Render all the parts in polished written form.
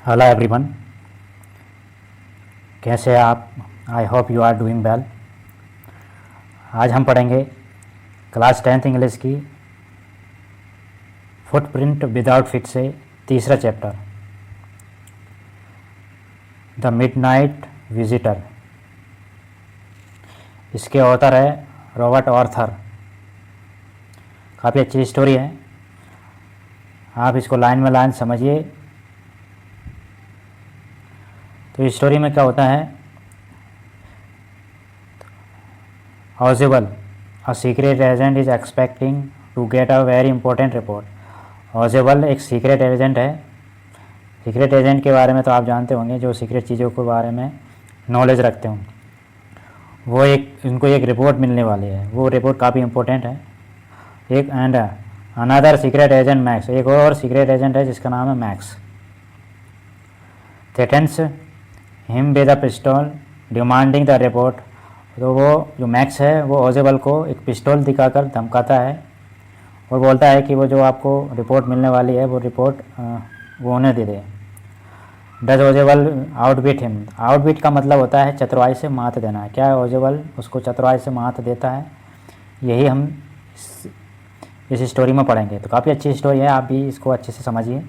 Hello everyone, कैसे हैं आप? I hope you are doing well. आज हम पढ़ेंगे क्लास 10th इंग्लिश की फुटप्रिंट विदाउट फिट से तीसरा चैप्टर, द मिडनाइट विजिटर। इसके ऑथर है रॉबर्ट आर्थर। काफ़ी अच्छी स्टोरी है, आप इसको लाइन में लाइन समझिए। तो इस स्टोरी में क्या होता है, Ausable a secret agent is expecting to get a very important report. Ausable एक सीक्रेट एजेंट है। सीक्रेट एजेंट के बारे में तो आप जानते होंगे, जो सीक्रेट चीज़ों के बारे में नॉलेज रखते हों। वो उनको एक रिपोर्ट मिलने वाली है, वो रिपोर्ट काफ़ी इंपॉर्टेंट है। एक and another secret agent max, एक और सीक्रेट एजेंट है जिसका नाम है max, threatens him with the pistol demanding the report. तो वो जो मैक्स है वो ऑज़ेबल को एक पिस्टल दिखाकर धमकाता है और बोलता है कि वो जो आपको रिपोर्ट मिलने वाली है वो रिपोर्ट वो उन्हें दे दे। Does ऑज़ेबल आउटबिट him. आउटबिट का मतलब होता है चतुराई से मात देना। क्या ऑज़ेबल उसको चतुराई से मात देता है, यही हम इस स्टोरी में पढ़ेंगे। तो काफ़ी अच्छी स्टोरी है, आप भी इसको अच्छे से समझिए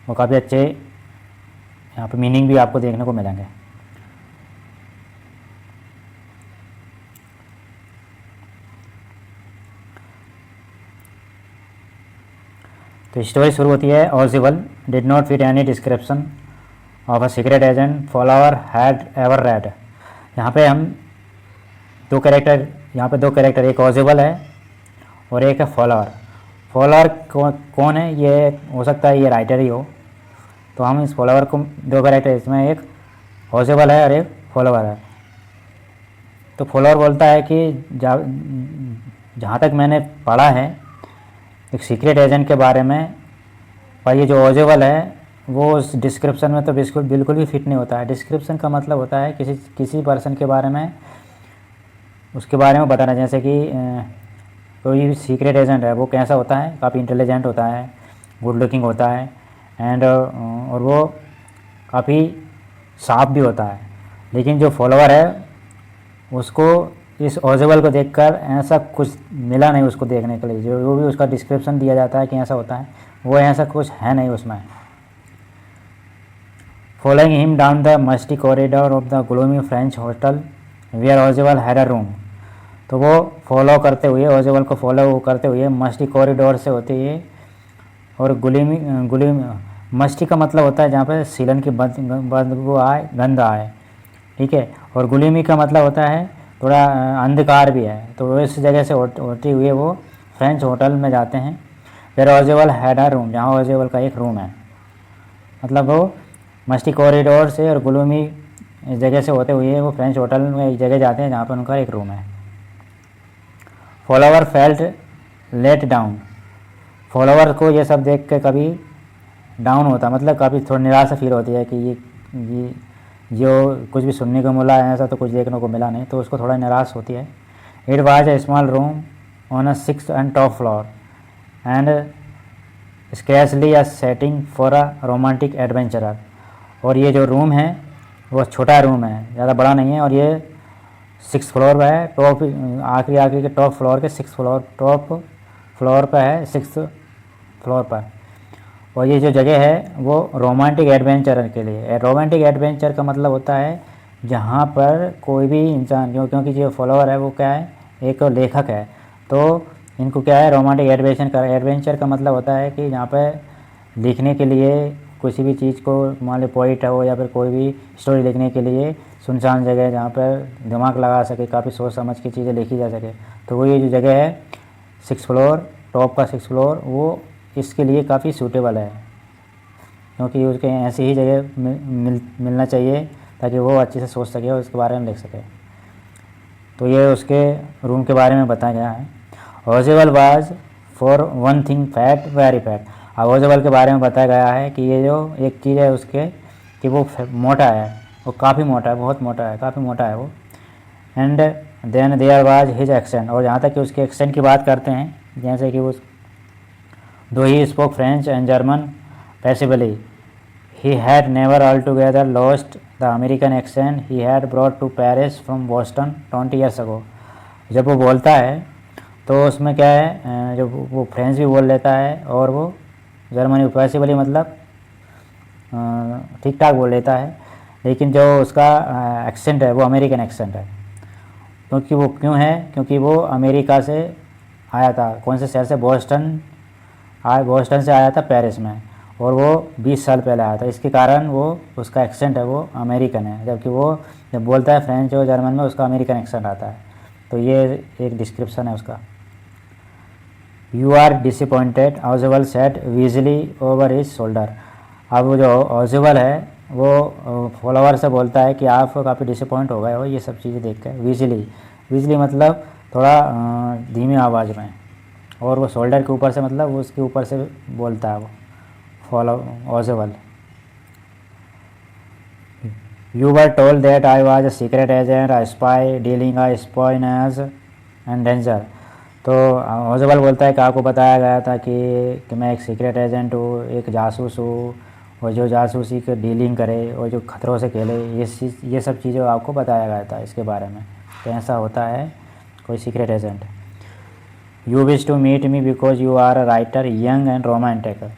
और काफ़ी अच्छे यहाँ पे मीनिंग भी आपको देखने को मिलेंगे। तो स्टोरी शुरू होती है, Ausable did not fit any description of a secret agent Fowler had ever read. यहाँ पे हम दो कैरेक्टर, एक ऑज़ेबल है और एक है फॉलोअर। फॉलोअर कौन है? ये हो सकता है ये राइटर ही हो। तो हम इस फॉलोअर को, दो कैरेक्टर इसमें, एक ऑज़ेबल है और एक फॉलोअर है। तो फॉलोअर बोलता है कि जहाँ तक मैंने पढ़ा है एक सीक्रेट एजेंट के बारे में, पर ये जो ऑज़ेबल है वो उस डिस्क्रिप्शन में तो बिल्कुल भी फिट नहीं होता है। डिस्क्रिप्शन का मतलब होता है किसी पर्सन के बारे में, उसके बारे में बताना। जैसे कि कोई भी सीक्रेट एजेंट है वो कैसा होता है, काफ़ी इंटेलिजेंट होता है, गुड लुकिंग होता है एंड और वो काफ़ी साफ भी होता है। लेकिन जो फॉलोअर है उसको इस ऑज़ेबल को देखकर ऐसा कुछ मिला नहीं उसको देखने के लिए। जो भी उसका डिस्क्रिप्शन दिया जाता है कि ऐसा होता है, वो ऐसा कुछ है नहीं उसमें। Following him down the musty corridor of the gloomy French hotel where Ausable had a room. तो वो फॉलो करते हुए, ऑज़ेबल को फॉलो करते हुए मस्टी कॉरिडोर से होते हुए और गुलीमी मस्टी का मतलब होता है जहाँ पर सीलन की बदबू आए, गंध आए, ठीक है। और गुलीमी का मतलब होता है थोड़ा अंधकार भी है। तो इस जगह से होते हुए वो फ्रेंच होटल में जाते हैं। फिर ऑज़ेबल हैड अ रूम, जहाँ ऑज़ेबल का एक रूम है। मतलब वो मस्टी कॉरिडोर से और गुलूमी जगह से होते हुए वो फ्रेंच होटल में एक जगह जाते हैं जहाँ पर उनका एक रूम है। Follower felt let down. Follower को ये सब देख के कभी डाउन होता, मतलब काफ़ी थोड़ी निराशा फील होती है कि ये जो कुछ भी सुनने को मिला है ऐसा तो कुछ देखने को मिला नहीं, तो उसको थोड़ा निराश होती है। It was a small room on a 6th and top floor and scarcely a setting for a romantic adventurer. और ये जो रूम है वो छोटा रूम है, ज़्यादा बड़ा नहीं है, और ये 6th फ्लोर पर है। टॉप आखिरी के टॉप फ्लोर के टॉप फ्लोर पर है, 6th फ्लोर पर। और ये जो जगह है वो रोमांटिक एडवेंचर के लिए है। रोमांटिक एडवेंचर का मतलब होता है जहाँ पर कोई भी इंसान, क्योंकि जो फॉलोअर है वो क्या है, एक लेखक है। तो इनको क्या है, रोमांटिक एडवेंचर का मतलब होता है कि जहाँ पर लिखने के लिए किसी भी चीज़ को, मान लो पोइट हो या फिर कोई भी स्टोरी लिखने के लिए सुनसान जगह जहाँ पर दिमाग लगा सके, काफ़ी सोच समझ के चीज़ें लिखी जा सके। तो वो ये जो जगह है 6th फ्लोर, टॉप का 6th फ्लोर, वो इसके लिए काफ़ी सूटेबल है, क्योंकि उसके ऐसी ही जगह मिलना चाहिए ताकि वो अच्छे से सोच सके और उसके बारे में लिख सके। तो ये उसके रूम के बारे में बताया गया है। Ausable was for one thing fat, very fat. अब ऑज़ेबल के बारे में बताया गया है कि ये जो एक चीज़ है उसके, कि वो मोटा है, वो काफ़ी मोटा है, बहुत मोटा है, काफ़ी मोटा है वो। And then there was his accent. और यहाँ तक कि उसके एक्सेंट की बात करते हैं, जैसे कि वो दो ही spoke French and German passably, He had never altogether lost the American accent he had brought to Paris from Boston 20 years ago. जब वो बोलता है तो उसमें क्या है, जब वो फ्रेंच भी बोल लेता है और वो जर्मनी पॉसिबली मतलब ठीक ठाक बोल लेता है, लेकिन जो उसका एक्सेंट है वो अमेरिकन एक्सेंट है। क्योंकि वो क्यों है, क्योंकि वो अमेरिका से आया था। कौन से शहर से? बोस्टन से आया था पेरिस में, और वो 20 साल पहले आया था। इसके कारण वो उसका एक्सेंट है वो अमेरिकन है, जबकि वो जब बोलता है फ्रेंच और जर्मन में उसका अमेरिकन एक्सेंट आता है। तो ये एक डिस्क्रिप्शन है उसका। You are disappointed, Ausable said wheezily over his shoulder. अब वो जो ऑज़वेल है वो फॉलोवर से बोलता है कि आप काफ़ी डिसअपॉइंट हो गए हो ये सब चीज़ें देख कर। वीजली मतलब थोड़ा धीमी आवाज़ में, और वो शोल्डर के ऊपर से मतलब वो उसके ऊपर से बोलता है वो Ausable. You were told that I was a secret agent, a spy dealing a espionage and danger. तो ऑज़वेल बोलता है कि आपको बताया गया था कि मैं एक सीक्रेट एजेंट हूँ, एक जासूस हूँ, और जो जासूसी के डीलिंग करे और जो खतरों से खेले, ये सब चीज़ें आपको बताया गया था इसके बारे में। तो ऐसा होता है कोई secret agent. You wish to meet me because you are a writer young and romantic.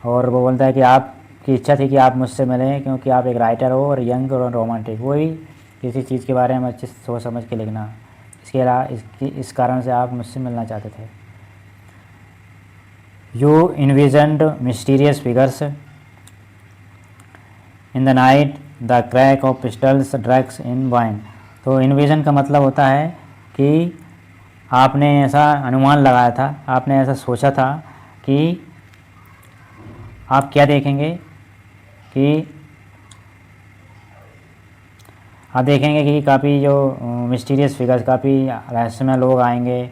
और वो बोलता है कि आपकी इच्छा थी कि आप मुझसे मिलें क्योंकि आप एक राइटर हो और यंग और रोमांटिक। वही किसी चीज़ के बारे में अच्छे से सोच समझ के लिखना, इसके अलावा इस कारण से आप मुझसे मिलना चाहते थे। You envisioned mysterious figures in the night, the crack of pistols, drugs in wine. तो इन्विजन का मतलब होता है कि आपने ऐसा अनुमान लगाया था, आपने ऐसा सोचा था कि आप क्या देखेंगे, कि आप देखेंगे कि काफ़ी जो मिस्टीरियस फिगर्स, काफ़ी रहस्यमय लोग आएंगे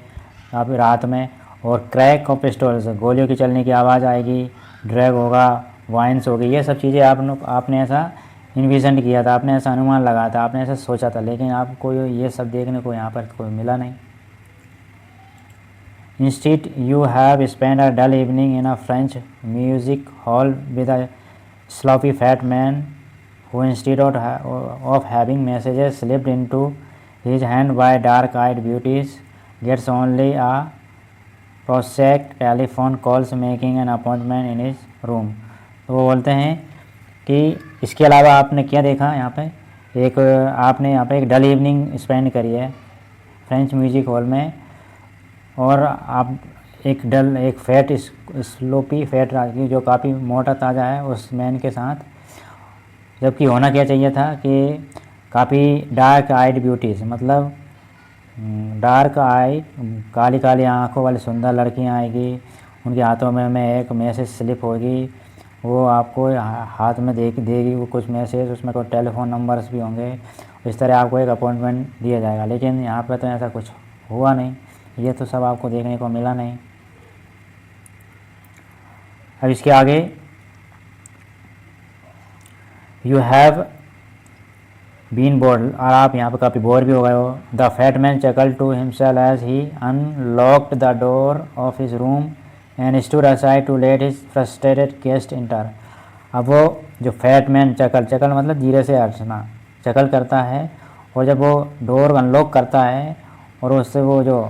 काफ़ी रात में, और क्रैक ऑफ पिस्टल्स, गोलियों की चलने की आवाज़ आएगी, ड्रैग होगा, वाइन्स होगी। ये सब चीज़ें आपने ऐसा इन्विजन किया था, आपने ऐसा अनुमान लगाया था, आपने ऐसा सोचा था, लेकिन आपको ये सब देखने को यहाँ पर कोई मिला नहीं। Instead, you have spent a dull evening in a French music hall with a sloppy fat man who, instead of having messages slipped into his hand by dark-eyed beauties, gets only a prosaic telephone calls making an appointment in his room। तो वो बोलते हैं कि इसके अलावा आपने क्या देखा यहाँ पे, आपने यहाँ पे एक डल इवनिंग स्पेंड करी है फ्रेंच म्यूजिक हॉल में, और आप एक फैट स्लोपी फैट राजगी जो काफ़ी मोटा ताज़ा है उस मैन के साथ, जबकि होना क्या चाहिए था कि काफ़ी डार्क आइड ब्यूटीज़, मतलब डार्क आई काली काली आँखों वाली सुंदर लड़कियाँ आएगी, उनके हाथों में एक मैसेज स्लिप होगी, वो आपको हाथ में देगी वो कुछ मैसेज, उसमें कोई टेलीफोन नंबर्स भी होंगे, इस तरह आपको एक अपॉइंटमेंट दिया जाएगा। लेकिन यहाँ पे तो ऐसा कुछ हुआ नहीं, ये तो सब आपको देखने को मिला नहीं। अब इसके आगे, यू हैव बीन बोर्ड, और आप यहाँ पर काफ़ी बोर भी हो गए हो। The fat man chuckled to himself as he unlocked the door of his room and stood aside to let his frustrated guest enter. अब वो जो फैट मैन चकल मतलब धीरे से हटना, चकल करता है, और जब वो डोर अनलॉक करता है और उससे वो जो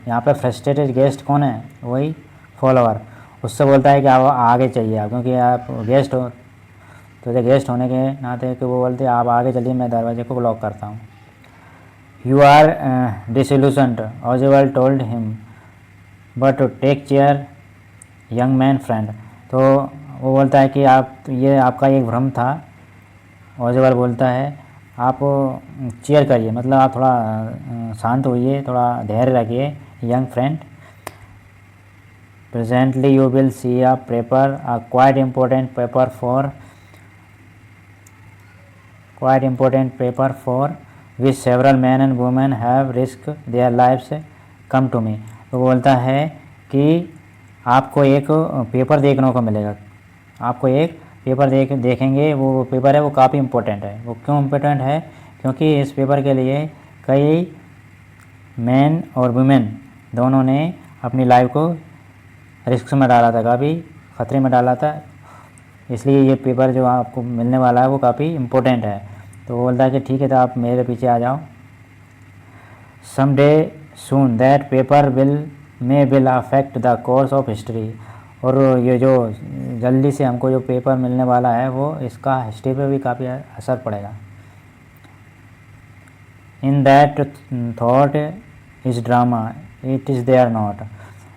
यहाँ पे फ्रस्ट्रेटेड गेस्ट कौन है, वही फॉलोअर, उससे बोलता है कि आप आगे चाहिए आप, क्योंकि आप गेस्ट हो, तो जो गेस्ट होने के नाते कि वो बोलते हैं आप आगे चलिए, मैं दरवाजे को ब्लॉक करता हूँ। You are disillusioned, Ausable told him, but take chair young man friend. तो वो बोलता है कि ये आपका एक भ्रम था, ऑज़वेल बोलता है आप चेयर करिए, मतलब आप थोड़ा शांत होइए, थोड़ा धैर्य रखिए young friend. Presently you will see a paper, a quite important paper for which several man and women have risk their lifes come to me. तो बोलता है कि आपको एक पेपर देखने को मिलेगा, आपको एक पेपर देखेंगे, वो पेपर है वो काफ़ी इम्पोर्टेंट है। वो क्यों इम्पोर्टेंट है, क्योंकि इस पेपर के लिए कई मैन और वुमेन दोनों ने अपनी लाइफ को रिस्क में डाला था, काफ़ी ख़तरे में डाला था, इसलिए ये पेपर जो आपको मिलने वाला है वो काफ़ी इम्पोर्टेंट है। तो वो बोलता है कि ठीक है, तो आप मेरे पीछे आ जाओ। Some day soon that paper will affect the course of history. और ये जो जल्दी से हमको जो पेपर मिलने वाला है वो इसका हिस्ट्री पे भी काफ़ी असर पड़ेगा। In that thought is drama it is there not.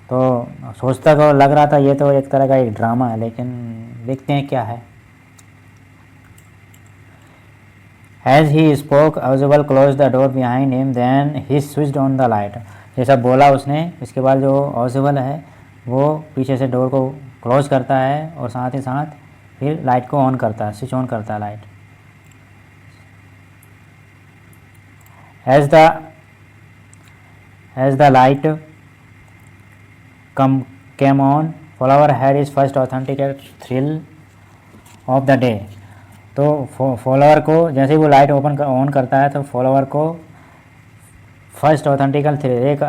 तो सोचता तो लग रहा था ये तो एक तरह का एक ड्रामा है, लेकिन देखते हैं क्या है। As he spoke, Ausable closed the door behind him, then he switched on the light. जैसा बोला उसने, इसके बाद जो ऑजिबल है वो पीछे से डोर को क्लोज करता है और साथ ही साथ फिर लाइट को ऑन करता है, स्विच ऑन करता है light. As the light came on, Flower had his first authentic thrill of the day. तो फॉलोअर को जैसे ही वो लाइट ऑन करता है तो फॉलोअर को फर्स्ट ऑथेंटिकल थ्रिल, एक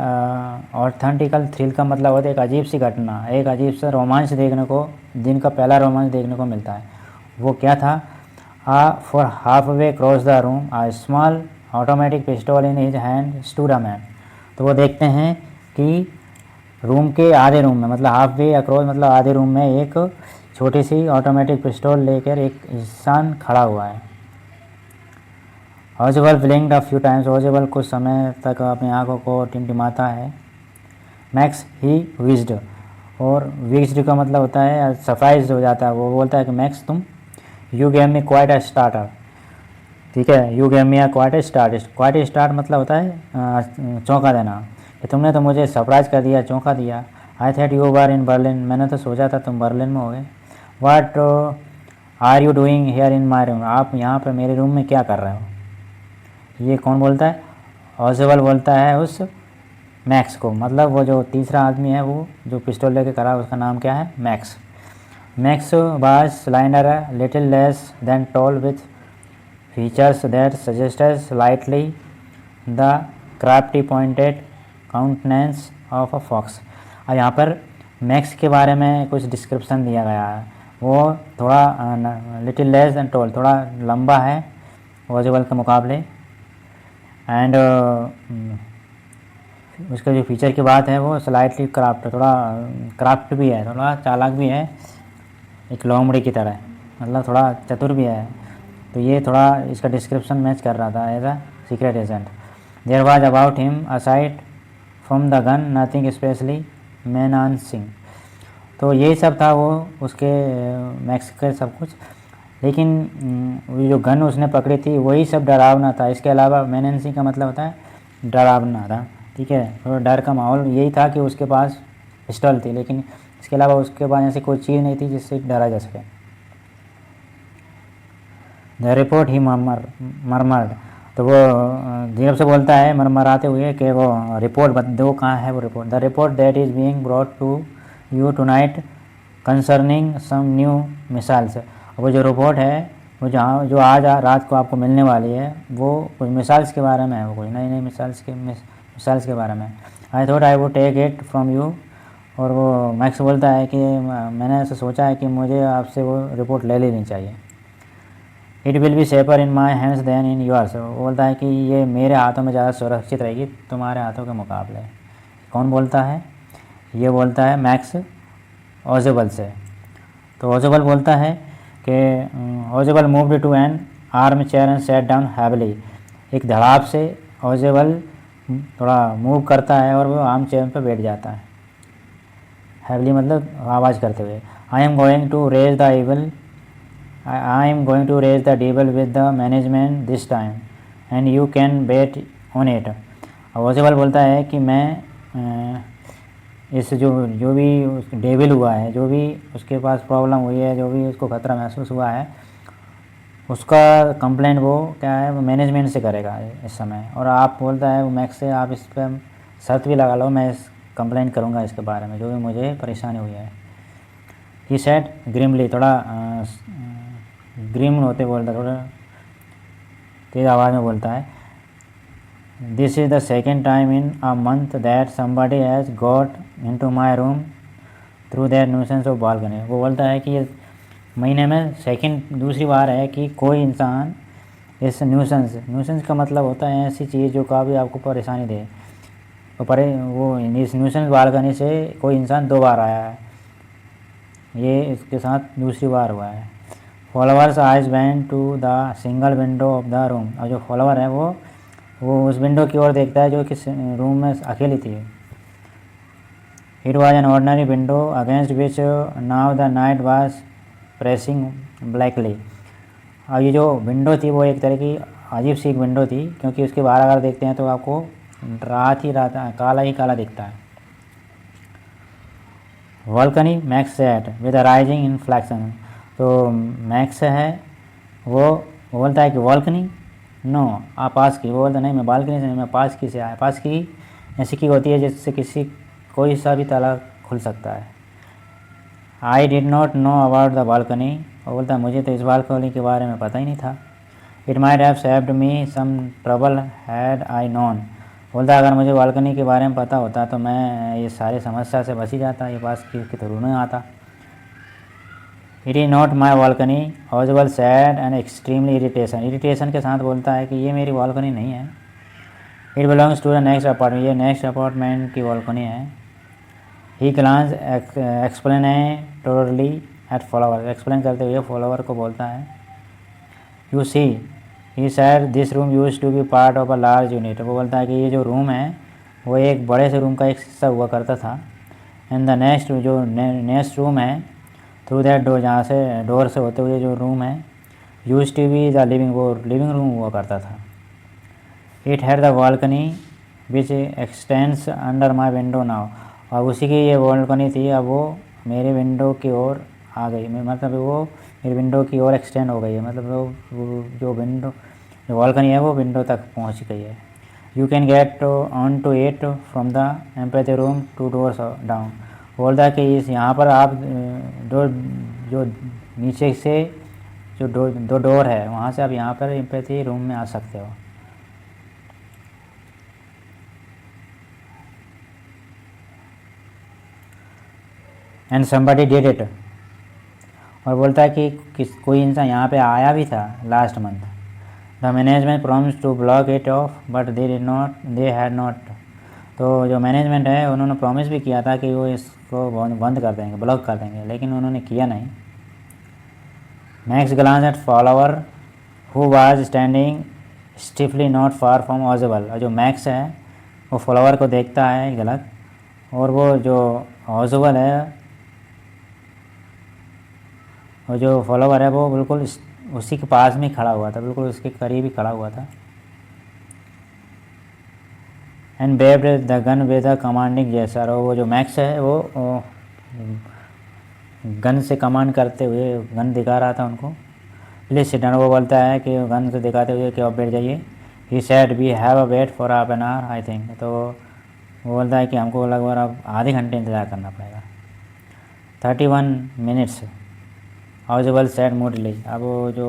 ऑथेंटिकल थ्रिल का मतलब होता है एक अजीब सी घटना, एक अजीब सा रोमांच देखने को, दिन का पहला रोमांच देखने को मिलता है। वो क्या था? For half way cross the room a small automatic pistol in his hand stood a man. तो वो देखते हैं कि रूम के आधे रूम में, मतलब हाफ वे अक्रॉस मतलब आधे रूम में, एक छोटी सी ऑटोमेटिक पिस्टल लेकर एक इंसान खड़ा हुआ है। ऑजिबल ब्लिंक्ड अ फ्यू टाइम्स। ऑजिबल कुछ समय तक अपनी आंखों को टिमटिमाता है। मैक्स ही विज्ड, और विज्ड का मतलब होता है सरप्राइज हो जाता है। वो बोलता है कि मैक्स तुम, you gave me quite a starter. ठीक है, you gave me quite a start. Quite a start मतलब होता है चौंका देना, कि तुमने तो मुझे सरप्राइज कर दिया, चौंका दिया। I thought you were in Berlin, मैंने तो सोचा था तुम बर्लिन में हो गए। What are you doing here in my room, आप यहाँ पर मेरे रूम में क्या कर रहे हो। ये कौन बोलता है? ऑजिबल बोलता है उस मैक्स को, मतलब वो जो तीसरा आदमी है वो जो पिस्टल लेके खड़ा है उसका नाम क्या है? Max. Max was slender little less than tall with features that suggested slightly the crafty pointed countenance of a fox. और यहाँ पर मैक्स के बारे में कुछ डिस्क्रिप्शन दिया गया है। वो थोड़ा लिटिल लेस देन टॉल, थोड़ा लंबा है ऑजिबल के मुकाबले। एंड उसका जो फीचर की बात है वो स्लाइटली क्राफ्ट, थोड़ा क्राफ्ट भी है, थोड़ा चालाक भी है, एक लोमड़ी की तरह, मतलब थोड़ा चतुर भी है। तो ये थोड़ा इसका डिस्क्रिप्शन मैच कर रहा था as a secret agent. There was about him aside from the gun nothing especially menacing. तो यही सब था वो उसके मैक्स के सब कुछ, लेकिन वो जो गन उसने पकड़ी थी वही सब डरावना था। इसके अलावा मेनेंसिंग का मतलब होता है डरावना था। ठीक है, तो डर का माहौल यही था कि उसके पास पिस्टल थी, लेकिन इसके अलावा उसके पास ऐसी कोई चीज़ नहीं थी जिससे डरा जा सके। द रिपोर्ट ही मरमर्ड, तो वो धीरे से बोलता है मरमराते हुए कि वो रिपोर्ट दो, कहाँ है वो report. The report that is being brought to you tonight concerning some new missiles. वो जो रिपोर्ट है वो जहाँ जो आज रात को आपको मिलने वाली है वो कुछ मिसाइल्स के बारे में है, वो कुछ नई नई मिसाइल्स के बारे में। I thought I would take it from you. और वो मैक्स बोलता है कि मैंने ऐसा सोचा है कि मुझे आपसे वो रिपोर्ट ले लेनी चाहिए। It will be safer in my hands than in yours. वो बोलता है कि ये मेरे हाथों में ज़्यादा सुरक्षित रहेगी तुम्हारे हाथों के मुकाबले। कौन बोलता है? ये बोलता है मैक्स ऑजिबल से। तो ऑजिबल बोलता है कि Ausable moved to an armchair and sat down heavily. एक धड़ाप से ऑजिबल थोड़ा मूव करता है और वो आर्म चेयर पर बैठ जाता है। हैवली मतलब आवाज़ करते हुए। I am going to raise the evil, I am going to raise the devil with the management this time and you can bet on it। ऑजिबल बोलता है कि मैं इस जो भी डेविल हुआ है, जो भी उसके पास प्रॉब्लम हुई है, जो भी उसको खतरा महसूस हुआ है, उसका कंप्लेंट वो क्या है वो मैनेजमेंट से करेगा इस समय। और आप बोलता है वो मैक्स से, आप इस पर शर्त भी लगा लो, मैं इस कंप्लेंट करूँगा इसके बारे में जो भी मुझे परेशानी हुई है। ही सेड ग्रिमली, थोड़ा ग्रीम होते बोलता, थोड़ा तेज़ आवाज़ में बोलता है। This is the second time in a month that somebody has got into my room through that nuisance of balcony. वो बोलता है कि ये महीने में सेकंड दूसरी बार है कि कोई इंसान इस न्यूसेंस का मतलब होता है ऐसी चीज़ जो काफ़ी आपको परेशानी दे। तो वो इस न्यूसेंस बालकनी से कोई इंसान 2 बार आया है, ये इसके साथ दूसरी बार हुआ है। Fowler's eyes went to the single window of the room, और जो फॉलोअर है वो उस विंडो की ओर देखता है जो कि रूम में अकेली थी। It was an ordinary window against which now the night was pressing blackly. और ये जो विंडो थी वो एक तरह की अजीब सी एक विंडो थी, क्योंकि उसके बाहर अगर देखते हैं तो आपको रात काला ही काला दिखता है। Balcony Max said with rising inflection, तो मैक्स है वो बोलता है कि वॉल्कनी नो आप पास की, वो बोलता नहीं मैं बालकनी से नहीं, मैं पास की से आया। पास की ऐसी की होती है जिससे कोई सा भी ताला खुल सकता है। I did not know about the balcony, वो बोलता है मुझे तो इस बालकनी के बारे में पता ही नहीं था। It might have saved me some trouble had I known, बोलता है अगर मुझे बालकनी के बारे में पता होता तो मैं ये सारी समस्या से बच ही जाता, ये पास की तो नहीं आता। It is not my balcony Ausable said and extremely irritation के साथ बोलता है कि ये मेरी बालकनी नहीं है। It belongs to the next apartment, ये नेक्स्ट अपार्टमेंट की बालकनी है। He glance explanatorily at Fowler, explain करते हुए फॉलोवर को बोलता है you see he said this room used to be part of a large unit, वो बोलता है कि ये जो रूम है वो एक बड़े से रूम का एक हिस्सा हुआ करता था। एंड द नेक्स्ट रूम है थ्रू दैट डोर, जहाँ से डोर से होते हुए जो रूम है used to be the living, वो लिविंग रूम हुआ करता था। It had the balcony which extends under my window now, और उसी की ये बालकनी थी, अब वो मेरे विंडो की ओर आ गई, मतलब वो मेरी विंडो की ओर एक्सटेंड हो गई है, मतलब वो जो बालकनी है वो विंडो तक पहुंच गई है। You can get on to it from the empty room 2 doors down, बोलता है कि इस यहाँ पर आप जो नीचे से जो दो डोर है वहाँ से आप यहाँ पर एम्पैथी रूम में आ सकते हो। एंड समबडी डिड इट, और बोलता है कि कोई इंसान यहाँ पे आया भी था last month. The management promise to block it off but they had not, तो जो मैनेजमेंट है उन्होंने प्रॉमिस भी किया था कि वो इसको बंद कर देंगे, ब्लॉक कर देंगे, लेकिन उन्होंने किया नहीं। Max glanced at follower who was standing stiffly not far from Ozbal, और जो मैक्स है वो फॉलोवर को देखता है गलत, और वो जो ऑजबल है और जो फॉलोवर है वो बिल्कुल उसी के पास में खड़ा हुआ था, बिल्कुल उसके करीब ही खड़ा हुआ था। And waived the gun with the commanding gesture, और वो जो मैक्स है वो गन से कमांड करते हुए गन दिखा रहा था उनको। प्लीज सिट डाउन, वो बोलता है कि गन से दिखाते हुए कि आप बैठ जाइए। He said we have a wait for half an hour I think, तो वो बोलता है कि हमको लगभग अब आधे घंटे इंतज़ार करना पड़ेगा। 31 minutes ऑजबल सेड मूडली, अब वो जो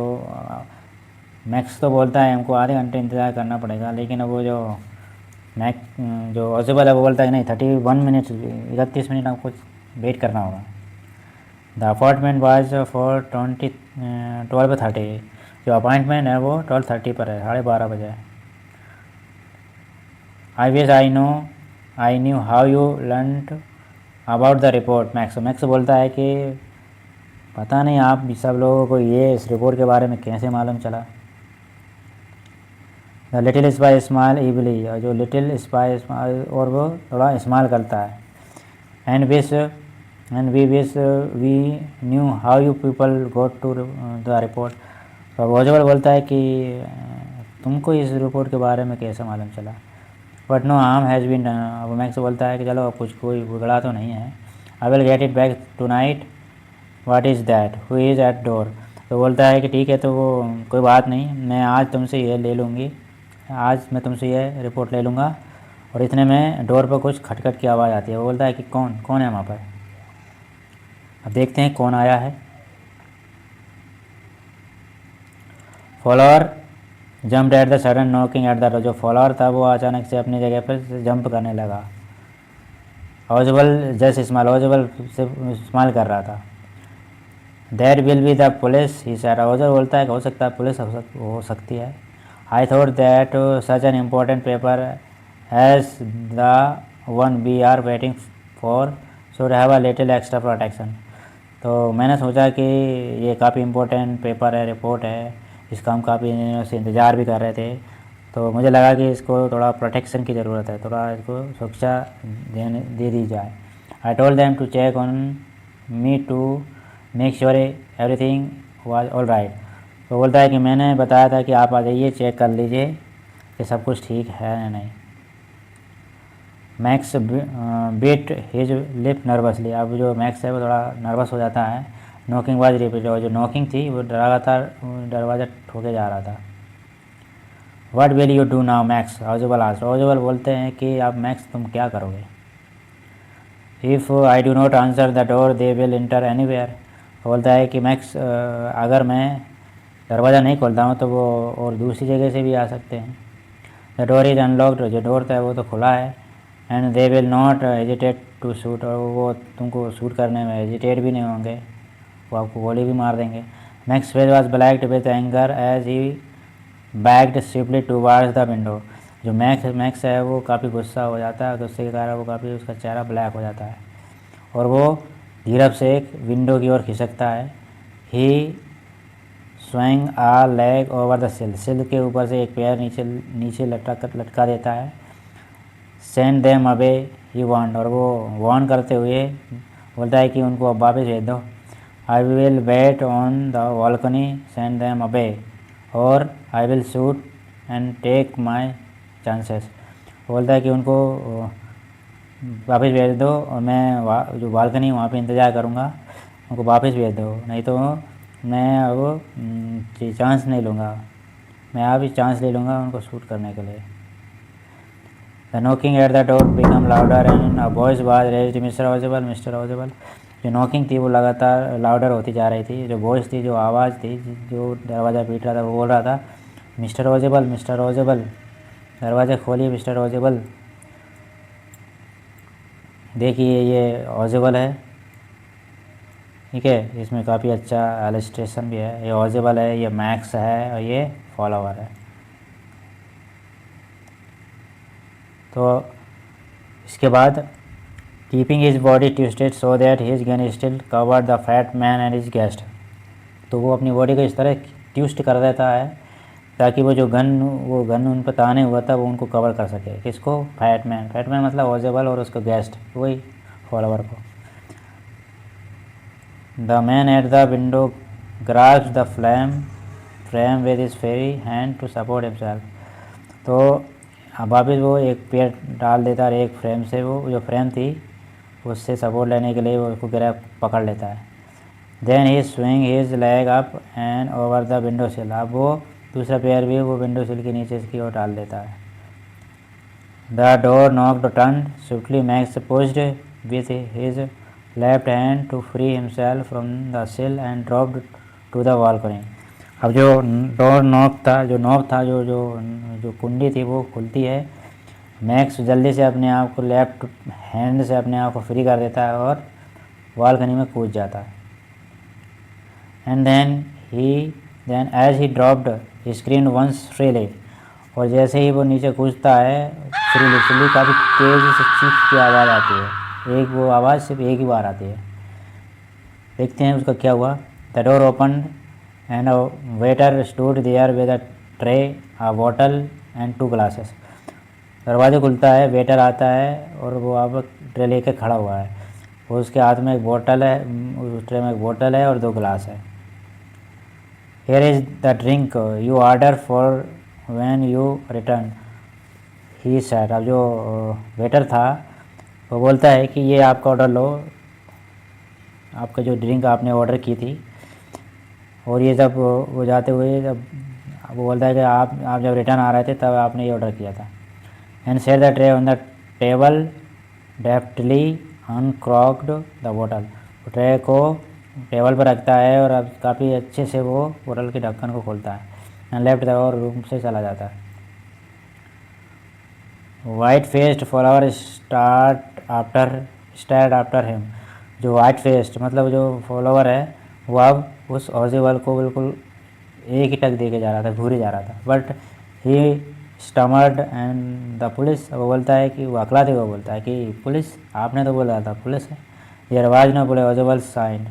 मैक्स तो बोलता है हमको आधे घंटे इंतज़ार करना पड़ेगा, लेकिन अब वो जो ऑजबल है वो बोलता है नहीं 31 मिनट्स 31 मिनट आपको वेट करना होगा। द अपॉइंटमेंट वाज फॉर 12:30, जो अपॉइंटमेंट है वो 12:30 पर है, 12:30 बजे है। I wish I knew how you learned about the report, max बोलता है कि पता नहीं आप सब लोगों को ये इस रिपोर्ट के बारे में कैसे मालूम चला। द लिटिल स्पाई स्माइल इवली, और जो लिटिल स्पाई स्माइल और वो थोड़ा स्माइल करता है। And we wish we knew how you people got to the report, तो वॉजबल बोलता है कि तुमको इस रिपोर्ट के बारे में कैसे मालूम चला। But no harm has been done, अब मैक्स बोलता है कि चलो अब कुछ कोई बिगड़ा तो नहीं है। I will get it back tonight, what is that, who is at door, तो बोलता है कि ठीक है तो वो कोई बात नहीं, मैं आज तुमसे ये ले लूँगी, आज मैं तुमसे ये रिपोर्ट ले लूँगा। और इतने में डोर पर कुछ खटखट की आवाज़ आती है, वो बोलता है कि कौन है वहाँ पर। अब देखते हैं कौन आया है। Follower jump at the sudden knocking at the, जो फॉलोअर था वो अचानक से अपनी जगह पर जंप करने लगा। ऑजबल जस्ट स्माइल, ऑजबल से स्माइल कर रहा था। That will be the police he said. ओजर बोलता है कि हो सकता है पुलिस हो सकती है। I thought that such an important paper as the one we are waiting for should have a little extra protection. तो मैंने सोचा कि ये काफ़ी इम्पोर्टेंट पेपर है, रिपोर्ट है, इसका हम काफ़ी दिनों से इंतज़ार भी कर रहे थे, तो मुझे लगा कि इसको थोड़ा प्रोटेक्शन की ज़रूरत है, थोड़ा इसको सुरक्षा दे दी जाए। I told them to check on me to make sure everything was all right. तो बोलता है कि मैंने बताया था कि आप आ जाइए, चेक कर लीजिए कि सब कुछ ठीक है या नहीं। Max bit his lip nervously. अब जो मैक्स है वो थोड़ा नर्वस हो जाता है। नॉकिंग वाज रिपीटेड, और जो नॉकिंग थी वो लगातार दरवाज़ा ठोके जा रहा था। What will you do now Max, Ozbal asked. Ozbal बोलते हैं कि अब मैक्स तुम क्या करोगे। If I do not answer the door they will enter anywhere. बोलता है कि मैक्स अगर मैं दरवाज़ा नहीं खोलता हूँ तो वो और दूसरी जगह से भी आ सकते हैं। द डोर इज़ अनलॉक्ड, जो डोर था वो तो खुला है। And they will not hesitate to shoot, और वो तुमको शूट करने में हेजिटेट भी नहीं होंगे, वो आपको गोली भी मार देंगे। Max face was blacked with anger as he backed swiftly towards the window. जो मैक्स है वो काफ़ी गुस्सा हो जाता है, गुस्से के कारण वो काफ़ी उसका चेहरा ब्लैक हो जाता है और वो धीरज से एक विंडो की ओर खिसकता है। He swing a leg over the sill, sill के ऊपर से एक पैर नीचे नीचे लटका देता है। Send them away he want, और वो वार्न करते हुए बोलता है कि उनको अब वापस भेज दो। I will wait on the balcony, send them away, और I will shoot and take my chances. बोलता है कि उनको वापस भेज दो और मैं जो बालकनी वहाँ पे इंतज़ार करूँगा, उनको वापस भेज दो, नहीं तो मैं अब चांस नहीं लूँगा, मैं अभी चांस ले लूँगा उनको शूट करने के लिए। The knocking at the door become louder and a voice was raised, mister ऑजेबल, mister ऑजेबल। जो नॉकिंग थी वो लगातार लाउडर होती जा रही थी, जो वॉइस थी, जो आवाज़ थी, जो दरवाज़ा पीट रहा था वो बोल रहा था, मिस्टर ऑजेबल, मिस्टर ऑजेबल, दरवाज़ा खोलिए मिस्टर ऑजेबल। देखिए ये ऑजेबल है, ठीक है, इसमें काफ़ी अच्छा एलिस्ट्रेशन भी है। ये ऑजेबल है, ये मैक्स है और ये फॉलोवर है। तो इसके बाद keeping his body twisted so that his gun still covered the fat man and his guest. तो वो अपनी बॉडी को इस तरह ट्विस्ट कर देता है ताकि वो गन उन पर ताने हुआ था वो उनको कवर कर सके। किसको? फैट मैन मतलब ऑजेबल और उसका गेस्ट, वही फॉलोवर को। The man at the window grasped the frame with his free hand to support himself. तो अब वापस वो एक पैर डाल देता है एक फ्रेम से, वो जो फ्रेम थी उससे सपोर्ट लेने के लिए वो उसको ग्रैब पकड़ लेता है। Then he swing his leg up and over the window sill. अब वो दूसरा पैर भी वो विंडो सिल के नीचे की ओर डाल देता है। द डोर नॉक्ड turned swiftly, Max pushed with his left hand to free himself from the sill and dropped to the balcony. अब जो डोर नॉक था, जो कुंडी थी वो खुलती है। मैक्स जल्दी से अपने आप को लेफ्ट हैंड से अपने आप को फ्री कर देता है और बालकनी में कूद जाता है। And then as he dropped scream once shrilly, और जैसे ही वो नीचे कूदता है श्रीली काफ़ी तेज़ी से चीख की आवाज़ आती है। एक वो आवाज़ सिर्फ एक ही बार आती है। देखते हैं उसका क्या हुआ। The door open and waiter stood there with a tray, a bottle and 2 glasses. दरवाज़ा खुलता है, वेटर आता है और वो अब ट्रे लेके खड़ा हुआ है। वो उसके हाथ में एक बोतल है, उस ट्रे में एक बोतल है और 2 ग्लास है। Here is the drink you order for when you return, he said. अब जो वेटर था वो बोलता है कि ये आपका ऑर्डर लो, आपका जो ड्रिंक आपने ऑर्डर की थी। और ये जब वो जाते हुए जब वो बोलता है कि आप जब रिटर्न आ रहे थे तब आपने ये ऑर्डर किया था। And set the tray on the table deftly uncorked the bottle. Tray को टेबल पर रखता है और अब काफ़ी अच्छे से वो बोतल के ढक्कन को खोलता है एंड लेफ्ट द और रूम से चला जाता है। White faced follower start after him. जो वाइट फेस्ड मतलब जो फॉलोअर है वो अब उस ऑजिबल को बिल्कुल एक ही टक दे के जा रहा था, घूरे जा रहा था। But he stammered and the police, वो बोलता है कि वो अकलाते हुए बोलता है कि पुलिस, आपने तो बोला था पुलिस है। There was no audible sign,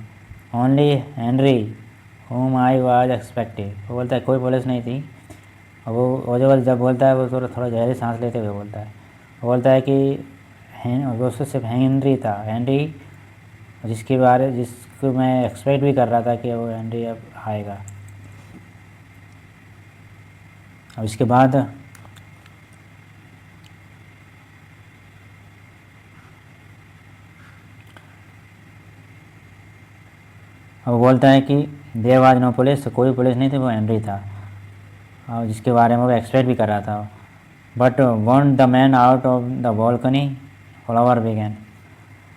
only Henry whom I was expecting. वो बोलता है कोई पुलिस नहीं थी। और वो ऑजिबल जब बोलता है वो थोड़ा थोड़ा गहरी सांस लेते हुए बोलता है, वो बोलता है कि वो उसको सिर्फ हेनरी था, हेनरी जिसको मैं एक्सपेक्ट भी कर रहा था कि वो हेनरी अब आएगा। अब इसके बाद वो बोलता है कि देयर वाज नो पुलिस, कोई पुलिस नहीं थी, वो हेनरी था, और जिसके बारे में वो एक्सपेक्ट भी कर रहा था। But want the man out of the balcony, Fowler began.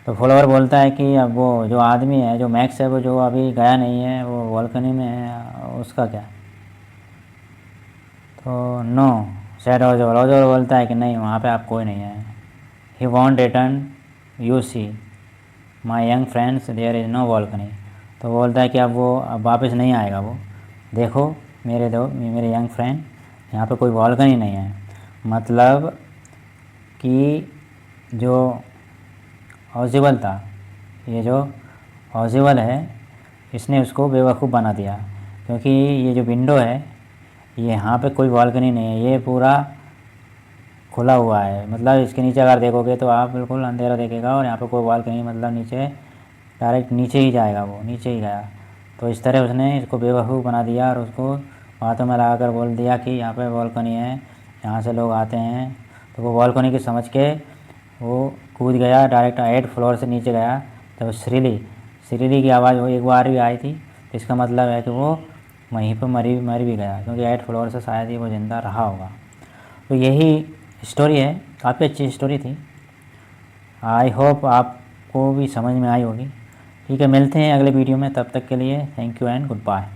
तो फ्लावर बोलता है कि अब वो जो आदमी है, जो मैक्स है, वो जो अभी गया नहीं है, वो बॉल्कनी में है, उसका क्या। तो नो सैड ऑजिबल बोलता है कि नहीं, वहाँ पे आप कोई नहीं है। He won't return, you see my young friends there is no balcony. तो बोलता है कि अब वो अब वापस नहीं आएगा, वो देखो मेरे यंग फ्रेंड, यहाँ पे कोई बॉल्कनी नहीं है। मतलब कि जो ऑजिबल था, ये जो ऑजिबल है, इसने उसको बेवकूफ़ बना दिया, क्योंकि ये जो विंडो है, ये यहाँ पे कोई बालकनी नहीं है, ये पूरा खुला हुआ है। मतलब इसके नीचे अगर देखोगे तो आप बिल्कुल अंधेरा देखेगा, और यहाँ पे कोई बालकनी, मतलब नीचे डायरेक्ट नीचे ही जाएगा, वो नीचे ही गया। तो इस तरह उसने इसको बेवकूफ़ बना दिया, और उसको बातों में लगाकर बोल दिया कि यहाँ पे बालकनी है, यहाँ से लोग आते हैं। तो वो बालकनी की समझ के वो कूद गया, डायरेक्ट 8 फ्लोर से नीचे गया। तो श्रीली की आवाज़ वो एक बार भी आई थी, तो इसका मतलब है कि वो वहीं पर मर भी गया, क्योंकि 8 फ्लोर से शायद ही वो ज़िंदा रहा होगा। तो यही स्टोरी है, काफ़ी अच्छी स्टोरी थी। आई होप आपको भी समझ में आई होगी। ठीक है, मिलते हैं अगले वीडियो में, तब तक के लिए thank you and good bye.